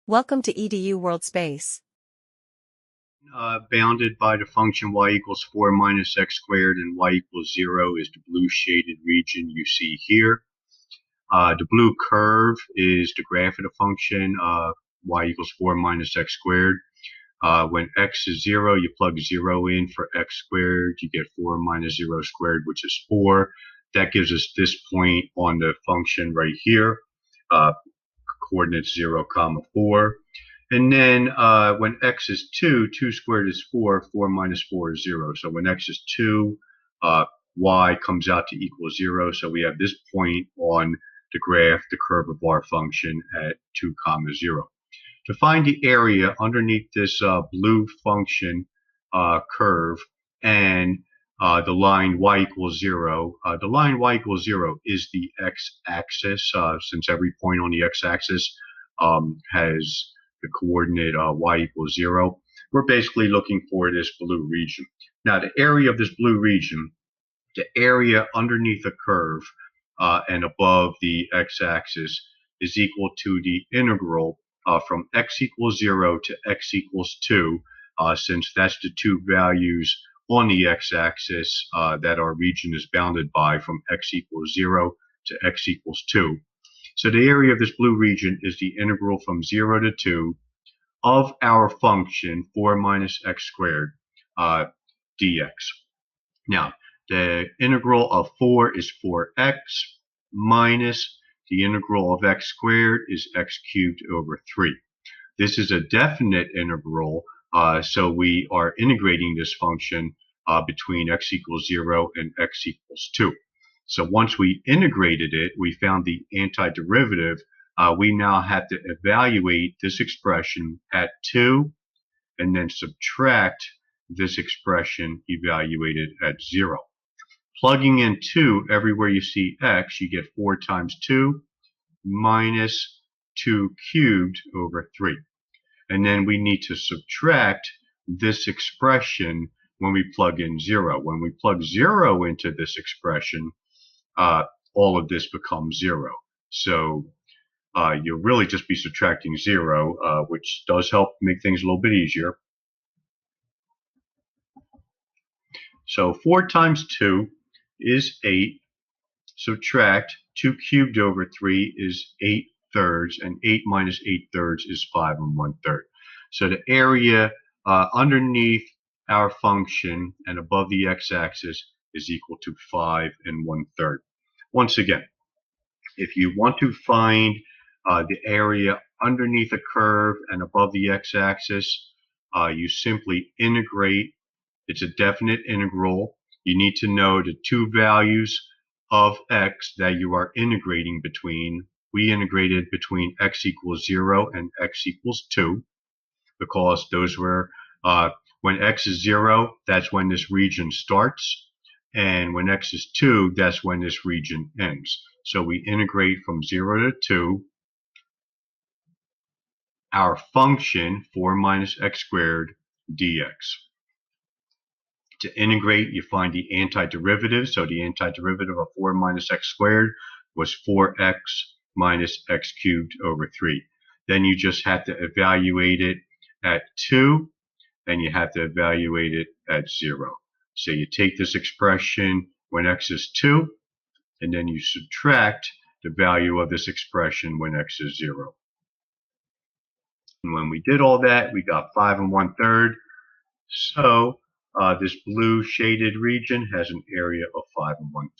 Welcome to EDU World Space. Bounded by the function y equals 4 minus x squared and y equals 0 is the blue shaded region you see here. The blue curve is the graph of the function y equals 4 minus x squared. When x is 0, you plug 0 in for x squared. You get 4 minus 0 squared, which is 4. That gives us this point on the function right here, coordinates 0, 4. And then when x is 2, 2 squared is 4, 4 minus 4 is 0. So when x is 2, y comes out to equal 0. So we have this point on the graph, the curve of our function at 2, 0. To find the area underneath this blue function curve and the line y equals 0, the line y equals 0 is the x-axis, since every point on the x-axis has the coordinate y equals 0. We're basically looking for this blue region. Now, the area of this blue region, the area underneath the curve and above the x-axis, is equal to the integral from x equals 0 to x equals 2, since that's the two values on the x-axis that our region is bounded by, from x equals 0 to x equals 2. So the area of this blue region is the integral from 0 to 2 of our function 4 minus x squared dx. Now, the integral of 4 is 4x minus the integral of x squared is x cubed over 3. This is a definite integral, so we are integrating this function between x equals 0 and x equals 2. So once we integrated it, we found the antiderivative. We now have to evaluate this expression at 2 and then subtract this expression evaluated at 0. Plugging in 2 everywhere you see x, you get 4 times 2 minus 2 cubed over 3. And then we need to subtract this expression when we plug in 0. When we plug 0 into this expression, all of this becomes 0. So you'll really just be subtracting 0, which does help make things a little bit easier. So 4 times 2 is 8. Subtract 2 cubed over 3 is 8 thirds, and 8 minus 8 thirds is 5 1/3. So the area underneath our function and above the x-axis is equal to 5 1/3. Once again, if you want to find the area underneath a curve and above the x-axis, you simply integrate. It's a definite integral. You need to know the two values of x that you are integrating between. We integrated between x equals 0 and x equals 2 because those were, when x is 0, that's when this region starts. And when x is 2, that's when this region ends. So we integrate from 0 to 2. Our function 4 minus x squared dx. To integrate, you find the antiderivative. So the antiderivative of 4 minus x squared was 4x minus x cubed over 3. Then you just have to evaluate it at 2, and you have to evaluate it at 0. So you take this expression when x is 2, and then you subtract the value of this expression when x is 0. And when we did all that, we got 5 1/3. So this blue shaded region has an area of 5 1/3.